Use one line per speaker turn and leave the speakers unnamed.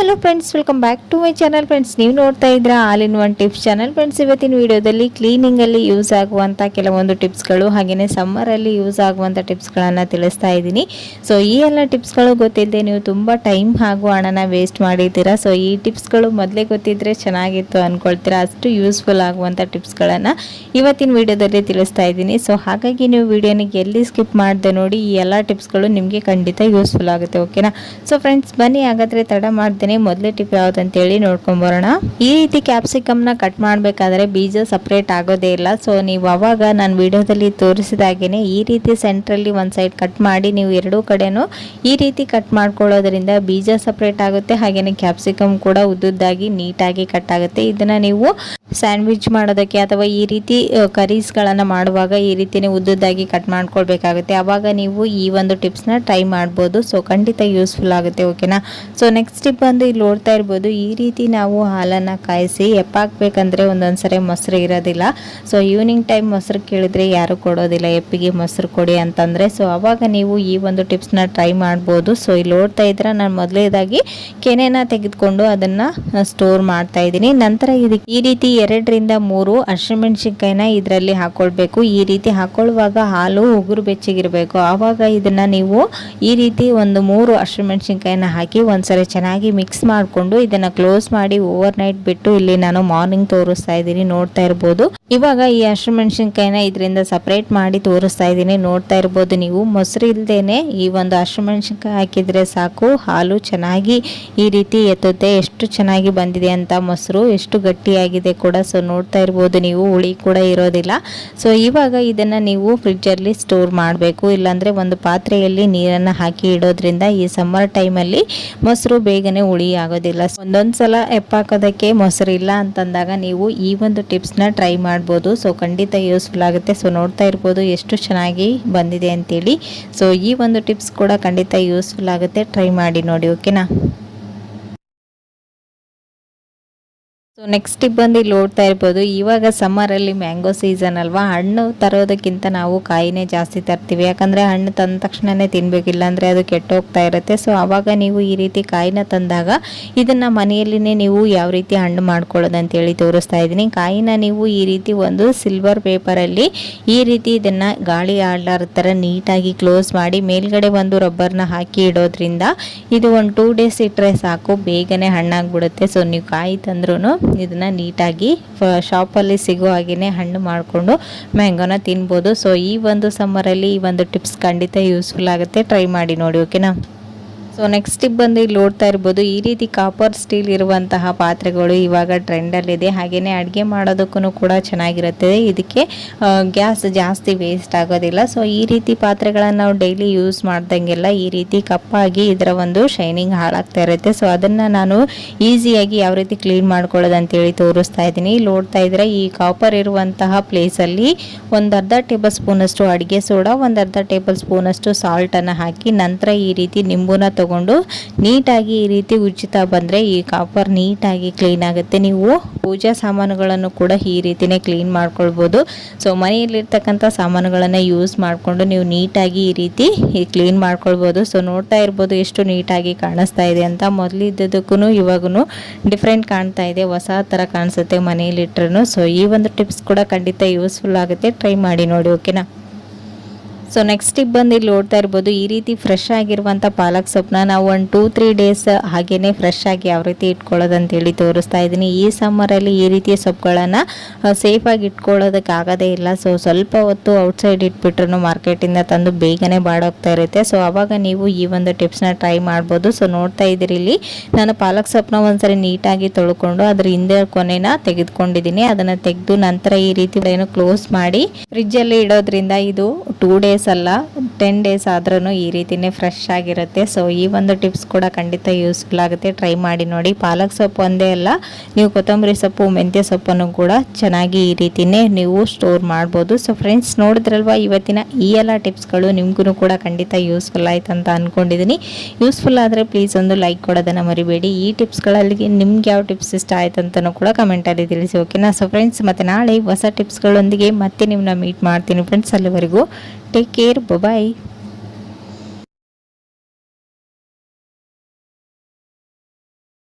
Hello friends, welcome back to my channel. Friends, ನೀವು ನೋಡ್ತಾ ಇದ್ರ all in one tips channel. Friends, ಇವತ್ತಿನ ವಿಡಿಯೋದಲ್ಲಿ ಕ್ಲೀನಿಂಗಲ್ಲಿ ಯೂಸ್ ಆಗುವಂಥ ಕೆಲವೊಂದು ಟಿಪ್ಸ್ಗಳು ಹಾಗೆಯೇ ಸಮ್ಮರಲ್ಲಿ ಯೂಸ್ ಆಗುವಂಥ ಟಿಪ್ಸ್ಗಳನ್ನು ತಿಳಿಸ್ತಾ ಇದ್ದೀನಿ. ಸೊ ಈ ಎಲ್ಲ ಟಿಪ್ಸ್ಗಳು ಗೊತ್ತಿಲ್ಲದೆ ನೀವು ತುಂಬ ಟೈಮ್ ಹಾಗೂ ಹಣನ ವೇಸ್ಟ್ ಮಾಡಿದ್ದೀರಾ. ಸೊ ಈ ಟಿಪ್ಸ್ಗಳು ಮೊದಲೇ ಗೊತ್ತಿದ್ದರೆ ಚೆನ್ನಾಗಿತ್ತು ಅಂದ್ಕೊಳ್ತೀರಾ. ಅಷ್ಟು ಯೂಸ್ಫುಲ್ ಆಗುವಂಥ ಟಿಪ್ಸ್ಗಳನ್ನು ಇವತ್ತಿನ ವಿಡಿಯೋದಲ್ಲಿ ತಿಳಿಸ್ತಾ ಇದ್ದೀನಿ. ಸೊ ಹಾಗಾಗಿ ನೀವು ವಿಡಿಯೋನ ಎಲ್ಲಿ ಸ್ಕಿಪ್ ಮಾಡದೆ ನೋಡಿ. ಈ ಎಲ್ಲ ಟಿಪ್ಸ್ಗಳು ನಿಮಗೆ ಖಂಡಿತ ಯೂಸ್ಫುಲ್ ಆಗುತ್ತೆ. ಓಕೆನಾ? ಸೊ ಫ್ರೆಂಡ್ಸ್, ಬನ್ನಿ ಹಾಗಾದರೆ ತಡ ಮಾಡ್ದೇನೆ ಮೊದಲೇ ಟಿಪ್ ಯಾವುದಂತೇಳಿ ನೋಡ್ಕೊಂಬರೋಣ. ಈ ರೀತಿ ಕ್ಯಾಪ್ಸಿಕಮ್ನ ಕಟ್ ಮಾಡಬೇಕಾದ್ರೆ ಬೀಜ ಸಪ್ರೇಟ್ ಆಗೋದೇ ಇಲ್ಲ. ಸೊ ನೀವು ಅವಾಗ ನಾನು ವಿಡಿಯೋದಲ್ಲಿ ತೋರಿಸಿದಾಗೇನೆ ಈ ರೀತಿ ಸೆಂಟ್ರಲ್ಲಿ ಒಂದು ಸೈಡ್ ಕಟ್ ಮಾಡಿ ನೀವು ಎರಡೂ ಕಡೆನೂ ಈ ರೀತಿ ಕಟ್ ಮಾಡ್ಕೊಳ್ಳೋದ್ರಿಂದ ಬೀಜ ಸಪ್ರೇಟ್ ಆಗುತ್ತೆ. ಹಾಗೆಯೇ ಕ್ಯಾಪ್ಸಿಕಮ್ ಕೂಡ ಉದ್ದುದ್ದಾಗಿ ನೀಟಾಗಿ ಕಟ್ ಆಗುತ್ತೆ. ಇದನ್ನು ನೀವು ಸ್ಯಾಂಡ್ವಿಚ್ ಮಾಡೋದಕ್ಕೆ ಅಥವಾ ಈ ರೀತಿ ಕರೀಸ್ಗಳನ್ನು ಮಾಡುವಾಗ ಈ ರೀತಿನೇ ಉದ್ದುದ್ದಾಗಿ ಕಟ್ ಮಾಡ್ಕೊಳ್ಬೇಕಾಗುತ್ತೆ. ಆವಾಗ ನೀವು ಈ ಒಂದು ಟಿಪ್ಸ್ನ ಟ್ರೈ ಮಾಡ್ಬೋದು. ಸೊ ಖಂಡಿತ ಯೂಸ್ಫುಲ್ ಆಗುತ್ತೆ. ಓಕೆನಾ? ಸೊ ನೆಕ್ಸ್ಟ್ ಟಿಪ್ ಬಂದು ಇಲ್ಲಿ ನೋಡ್ತಾ ಇರ್ಬೋದು, ಈ ರೀತಿ ನಾವು ಹಾಲನ್ನು ಕಾಯಿಸಿ ಎಪ್ಪಾಕಬೇಕಂದ್ರೆ ಒಂದೊಂದ್ಸರಿ ಮೊಸರು ಇರೋದಿಲ್ಲ. ಸೊ ಈವ್ನಿಂಗ್ ಟೈಮ್ ಮೊಸರು ಕೇಳಿದ್ರೆ ಯಾರು ಕೊಡೋದಿಲ್ಲ, ಎಪ್ಪಿಗೆ ಮೊಸರು ಕೊಡಿ ಅಂತಂದರೆ. ಸೊ ಅವಾಗ ನೀವು ಈ ಒಂದು ಟಿಪ್ಸ್ನ ಟ್ರೈ ಮಾಡ್ಬೋದು. ಸೊ ಇಲ್ಲಿ ನೋಡ್ತಾ ಇದ್ರೆ ನಾನು ಮೊದಲೇದಾಗಿ ಕೆನೆನ ತೆಗೆದುಕೊಂಡು ಅದನ್ನು ಸ್ಟೋರ್ ಮಾಡ್ತಾ ಇದ್ದೀನಿ. ನಂತರ ಇದಕ್ಕೆ ಈ ರೀತಿ 2ರಿಂದ 3 ಹಸಿಮೆಣಸಿನ್ಕಾಯಿನ ಇದರಲ್ಲಿ ಹಾಕೊಳ್ಬೇಕು. ಈ ರೀತಿ ಹಾಕೊಳ್ಳುವಾಗ ಹಾಲು ಉಗುರು ಬೆಚ್ಚಗಿರಬೇಕು. ಆವಾಗ ಇದನ್ನ ನೀವು ಈ ರೀತಿ ಒಂದು 3 ಹಸಿಮೆಣಸಿನ್ಕಾಯಿನ ಹಾಕಿ ಒಂದ್ಸರಿ ಚೆನ್ನಾಗಿ ಮಿಕ್ಸ್ ಮಾಡಿಕೊಂಡು ಇದನ್ನ ಕ್ಲೋಸ್ ಮಾಡಿ ಓವರ್ ನೈಟ್ ಬಿಟ್ಟು ಇಲ್ಲಿ ನಾನು ಮಾರ್ನಿಂಗ್ ತೋರಿಸ್ತಾ ಇದ್ದೀನಿ. ನೋಡ್ತಾ ಇರ್ಬೋದು, ಇವಾಗ ಈ ಹಸಿಮೆಣಸಿನ್ಕಾಯಿನ ಇದರಿಂದ ಸಪರೇಟ್ ಮಾಡಿ ತೋರಿಸ್ತಾ ಇದ್ದೀನಿ. ನೋಡ್ತಾ ಇರ್ಬೋದು ನೀವು, ಮೊಸರು ಇಲ್ದೇನೆ ಈ ಒಂದು ಹಸಿಮೆಣಸಿನ್ಕಾಯಿ ಹಾಕಿದ್ರೆ ಸಾಕು, ಹಾಲು ಚೆನ್ನಾಗಿ ಈ ರೀತಿ ಎತ್ತುತ್ತೆ. ಎಷ್ಟು ಚೆನ್ನಾಗಿ ಬಂದಿದೆ ಅಂತ ಮೊಸರು, ಎಷ್ಟು ಗಟ್ಟಿಯಾಗಿದೆ ಕೂಡ. ಸೊ ನೋಡ್ತಾ ಇರ್ಬೋದು ನೀವು, ಹುಳಿ ಕೂಡ ಇರೋದಿಲ್ಲ. ಸೊ ಇವಾಗ ಇದನ್ನ ನೀವು ಫ್ರಿಡ್ಜಲ್ಲಿ ಸ್ಟೋರ್ ಮಾಡಬೇಕು. ಇಲ್ಲಾಂದ್ರೆ ಒಂದು ಪಾತ್ರೆಯಲ್ಲಿ ನೀರನ್ನು ಹಾಕಿ ಇಡೋದ್ರಿಂದ ಈ ಸಮ್ಮರ್ ಟೈಮಲ್ಲಿ ಮೊಸರು ಬೇಗನೆ ಹುಳಿ ಆಗೋದಿಲ್ಲ. ಒಂದೊಂದ್ಸಲ ಎಪ್ಪಾಕೋದಕ್ಕೆ ಮೊಸರು ಇಲ್ಲ ಅಂತಂದಾಗ ನೀವು ಈ ಒಂದು ಟಿಪ್ಸ್ನ ಟ್ರೈ ಮಾಡ್ಬೋದು. ಸೊ ಖಂಡಿತ ಯೂಸ್ಫುಲ್ ಆಗುತ್ತೆ. ಸೊ ನೋಡ್ತಾ ಇರ್ಬೋದು ಎಷ್ಟು ಚೆನ್ನಾಗಿ ಬಂದಿದೆ ಅಂತೇಳಿ. ಸೊ ಈ ಒಂದು ಟಿಪ್ಸ್ ಕೂಡ ಖಂಡಿತ ಯೂಸ್ಫುಲ್ ಆಗುತ್ತೆ. ಟ್ರೈ ಮಾಡಿ ನೋಡಿ. ಓಕೆನಾ? ಸೊ ನೆಕ್ಸ್ಟ್ ಟಿಪ್ ಬಂದು ಇಲ್ಲಿ ನೋಡ್ತಾ ಇರ್ಬೋದು, ಇವಾಗ ಸಮ್ಮರಲ್ಲಿ ಮ್ಯಾಂಗೋ ಸೀಸನ್ ಅಲ್ವಾ. ಹಣ್ಣು ತರೋದಕ್ಕಿಂತ ನಾವು ಕಾಯಿನೇ ಜಾಸ್ತಿ ತರ್ತೀವಿ. ಯಾಕಂದರೆ ಹಣ್ಣು ತಂದ ತಕ್ಷಣನೇ ತಿನ್ಬೇಕಿಲ್ಲ ಅಂದರೆ ಅದು ಕೆಟ್ಟೋಗ್ತಾ ಇರುತ್ತೆ. ಸೊ ಆವಾಗ ನೀವು ಈ ರೀತಿ ಕಾಯಿನ ತಂದಾಗ ಇದನ್ನು ಮನೆಯಲ್ಲಿನೇ ನೀವು ಯಾವ ರೀತಿ ಹಣ್ಣು ಮಾಡ್ಕೊಳ್ಳೋದು ಅಂತೇಳಿ ತೋರಿಸ್ತಾ ಇದ್ದೀನಿ. ಕಾಯಿನ ನೀವು ಈ ರೀತಿ ಒಂದು ಸಿಲ್ವರ್ ಪೇಪರಲ್ಲಿ ಈ ರೀತಿ ಇದನ್ನು ಗಾಳಿ ಆಡಲಾರ ಥರ ನೀಟಾಗಿ ಕ್ಲೋಸ್ ಮಾಡಿ ಮೇಲ್ಗಡೆ ಒಂದು ರಬ್ಬರ್ನ ಹಾಕಿ ಇಡೋದ್ರಿಂದ ಇದು ಒಂದು 2 ಡೇಸ್ ಇಟ್ಟರೆ ಸಾಕು, ಬೇಗನೆ ಹಣ್ಣಾಗ್ಬಿಡುತ್ತೆ. ಸೊ ನೀವು ಕಾಯಿ ತಂದ್ರೂ ಇದನ್ನ ನೀಟಾಗಿ ಶಾಪಲ್ಲಿ ಸಿಗೋ ಹಾಗೆಯೇ ಹಣ್ಣು ಮಾಡಿಕೊಂಡು ಮ್ಯಾಂಗೋನ ತಿನ್ಬೋದು. ಸೊ ಈ ಒಂದು ಸಮ್ಮರಲ್ಲಿ ಈ ಒಂದು ಟಿಪ್ಸ್ ಖಂಡಿತ ಯೂಸ್ಫುಲ್ ಆಗುತ್ತೆ. ಟ್ರೈ ಮಾಡಿ ನೋಡಿ. ಓಕೆನಾ? ಸೊ ನೆಕ್ಸ್ಟ್ ಟಿಪ್ ಬಂದು ಇಲ್ಲಿ ನೋಡ್ತಾ ಇರ್ಬೋದು, ಈ ರೀತಿ ಕಾಪರ್ ಸ್ಟೀಲ್ ಇರುವಂತಹ ಪಾತ್ರೆಗಳು ಇವಾಗ ಟ್ರೆಂಡಲ್ಲಿದೆ. ಹಾಗೆಯೇ ಅಡುಗೆ ಮಾಡೋದಕ್ಕೂ ಕೂಡ ಚೆನ್ನಾಗಿರುತ್ತೆ. ಇದಕ್ಕೆ ಗ್ಯಾಸ್ ಜಾಸ್ತಿ ವೇಸ್ಟ್ ಆಗೋದಿಲ್ಲ. ಸೊ ಈ ರೀತಿ ಪಾತ್ರೆಗಳನ್ನು ನಾವು ಡೈಲಿ ಯೂಸ್ ಮಾಡ್ದಂಗೆಲ್ಲ ಈ ರೀತಿ ಕಪ್ಪಾಗಿ ಇದರ ಒಂದು ಶೈನಿಂಗ್ ಹಾಳಾಗ್ತಾ ಇರುತ್ತೆ. ಸೊ ಅದನ್ನು ನಾನು ಈಸಿಯಾಗಿ ಯಾವ ರೀತಿ ಕ್ಲೀನ್ ಮಾಡ್ಕೊಳ್ಳೋದು ಅಂತೇಳಿ ತೋರಿಸ್ತಾ ಇದ್ದೀನಿ. ಇಲ್ಲಿ ನೋಡ್ತಾ ಇದ್ರೆ ಈ ಕಾಪರ್ ಇರುವಂತಹ ಪ್ಲೇಸಲ್ಲಿ ಒಂದು ಅರ್ಧ ಟೇಬಲ್ ಸ್ಪೂನಷ್ಟು ಅಡುಗೆ ಸೋಡಾ, ಒಂದು ಅರ್ಧ ಟೇಬಲ್ ಸ್ಪೂನಷ್ಟು ಸಾಲ್ಟನ್ನು ಹಾಕಿ ನಂತರ ಈ ರೀತಿ ನಿಂಬುನ ತಗೊಂಡು ನೀಟಾಗಿ ಈ ರೀತಿ ಉಜ್ಜುತ್ತಾ ಬಂದರೆ ಈ ಕಾಪರ್ ನೀಟಾಗಿ ಕ್ಲೀನ್ ಆಗುತ್ತೆ. ನೀವು ಪೂಜಾ ಸಾಮಾನುಗಳನ್ನು ಕೂಡ ಈ ರೀತಿನೇ ಕ್ಲೀನ್ ಮಾಡ್ಕೊಳ್ಬೋದು. ಸೊ ಮನೆಯಲ್ಲಿರ್ತಕ್ಕಂಥ ಸಾಮಾನುಗಳನ್ನು ಯೂಸ್ ಮಾಡಿಕೊಂಡು ನೀವು ನೀಟಾಗಿ ಈ ರೀತಿ ಕ್ಲೀನ್ ಮಾಡ್ಕೊಳ್ಬೋದು. ಸೊ ನೋಡ್ತಾ ಇರ್ಬೋದು ಎಷ್ಟು ನೀಟಾಗಿ ಕಾಣಿಸ್ತಾ ಇದೆ ಅಂತ. ಮೊದಲಿದ್ದದಕ್ಕೂ ಇವಾಗೂ ಡಿಫ್ರೆಂಟ್ ಕಾಣ್ತಾ ಇದೆ, ಹೊಸ ಥರ ಕಾಣಿಸುತ್ತೆ ಮನೆಯಲ್ಲಿಟ್ರೂ. ಸೊ ಈ ಒಂದು ಟಿಪ್ಸ್ ಕೂಡ ಖಂಡಿತ ಯೂಸ್ಫುಲ್ ಆಗುತ್ತೆ. ಟ್ರೈ ಮಾಡಿ ನೋಡಿ. ಓಕೆನಾ? ಸೊ ನೆಕ್ಸ್ಟ್ ಟಿಪ್ ಬಂದು ಇಲ್ಲಿ ನೋಡ್ತಾ ಇರ್ಬೋದು, ಈ ರೀತಿ ಫ್ರೆಶ್ ಆಗಿರುವಂಥ ಪಾಲಕ್ ಸೊಪ್ಪನ್ನ ನಾವು ಒಂದು 2-3 ಡೇಸ್ ಹಾಗೇನೆ ಫ್ರೆಶ್ ಆಗಿ ಯಾವ ರೀತಿ ಇಟ್ಕೊಳ್ಳೋದು ಅಂತೇಳಿ ತೋರಿಸ್ತಾ ಇದ್ದೀನಿ. ಈ ಸಮ್ಮರಲ್ಲಿ ಈ ರೀತಿಯ ಸೊಪ್ಪುಗಳನ್ನು ಸೇಫಾಗಿ ಇಟ್ಕೊಳ್ಳೋದಕ್ಕಾಗೋದೇ ಇಲ್ಲ. ಸೊ ಸ್ವಲ್ಪ ಹೊತ್ತು ಔಟ್ಸೈಡ್ ಇಟ್ಬಿಟ್ರು ಮಾರ್ಕೆಟಿಂದ ತಂದು ಬೇಗನೆ ಬಾಡೋಗ್ತಾ ಇರುತ್ತೆ. ಸೊ ಆವಾಗ ನೀವು ಈ ಒಂದು ಟಿಪ್ಸ್ನ ಟ್ರೈ ಮಾಡ್ಬೋದು. ಸೊ ನೋಡ್ತಾ ಇದ್ದೀರಿ, ಇಲ್ಲಿ ನಾನು ಪಾಲಕ್ ಸೊಪ್ಪನ್ನ ಒಂದ್ಸರಿ ನೀಟಾಗಿ ತೊಳ್ಕೊಂಡು ಅದ್ರ ಹಿಂದೆ ಕೊನೆನ ತೆಗೆದುಕೊಂಡಿದ್ದೀನಿ. ಅದನ್ನು ತೆಗೆದು ನಂತರ ಈ ರೀತಿ ಕ್ಲೋಸ್ ಮಾಡಿ ಫ್ರಿಜ್ಜಲ್ಲಿ ಇಡೋದ್ರಿಂದ ಇದು 2 ಡೇಸ್ ಅಲ್ಲ 10 ಡೇಸ್ ಆದ್ರೂ ಈ ರೀತಿನೇ ಫ್ರೆಶ್ ಆಗಿರುತ್ತೆ. ಸೊ ಈ ಒಂದು ಟಿಪ್ಸ್ ಕೂಡ ಖಂಡಿತ ಯೂಸ್ಫುಲ್ ಆಗುತ್ತೆ. ಟ್ರೈ ಮಾಡಿ ನೋಡಿ. ಪಾಲಕ್ ಸೊಪ್ಪು ಒಂದೇ ಅಲ್ಲ, ನೀವು ಕೊತ್ತಂಬರಿ ಸೊಪ್ಪು, ಮೆಂತ್ಯ ಸೊಪ್ಪನ್ನು ಕೂಡ ಚೆನ್ನಾಗಿ ಈ ರೀತಿನೇ ನೀವು ಸ್ಟೋರ್ ಮಾಡ್ಬೋದು. ಸೊ ಫ್ರೆಂಡ್ಸ್, ನೋಡಿದ್ರಲ್ವಾ ಇವತ್ತಿನ ಈ ಎಲ್ಲ ಟಿಪ್ಸ್ಗಳು ನಿಮ್ಗೂ ಕೂಡ ಖಂಡಿತ ಯೂಸ್ಫುಲ್ ಆಯ್ತು ಅಂತ ಅಂದ್ಕೊಂಡಿದ್ದೀನಿ. ಯೂಸ್ಫುಲ್ ಆದರೆ ಪ್ಲೀಸ್ ಒಂದು ಲೈಕ್ ಕೊಡೋದನ್ನು ಮರಿಬೇಡಿ. ಈ ಟಿಪ್ಸ್ಗಳಲ್ಲಿ ನಿಮ್ಗೆ ಯಾವ ಟಿಪ್ಸ್ ಇಷ್ಟ ಆಯ್ತು ಅಂತಲೂ ಕೂಡ ಕಮೆಂಟಲ್ಲಿ ತಿಳಿಸಿ. ಓಕೆನಾ? ಸೊ ಫ್ರೆಂಡ್ಸ್, ಮತ್ತೆ ನಾಳೆ ಹೊಸ ಟಿಪ್ಸ್ಗಳೊಂದಿಗೆ ಮತ್ತೆ ನಿಮ್ಮನ್ನ ಮೀಟ್ ಮಾಡ್ತೀನಿ ಫ್ರೆಂಡ್ಸ್. ಅಲ್ಲಿವರೆಗೂ ಟೇಕ್ ಕೇರ್. ಬಾಯ್.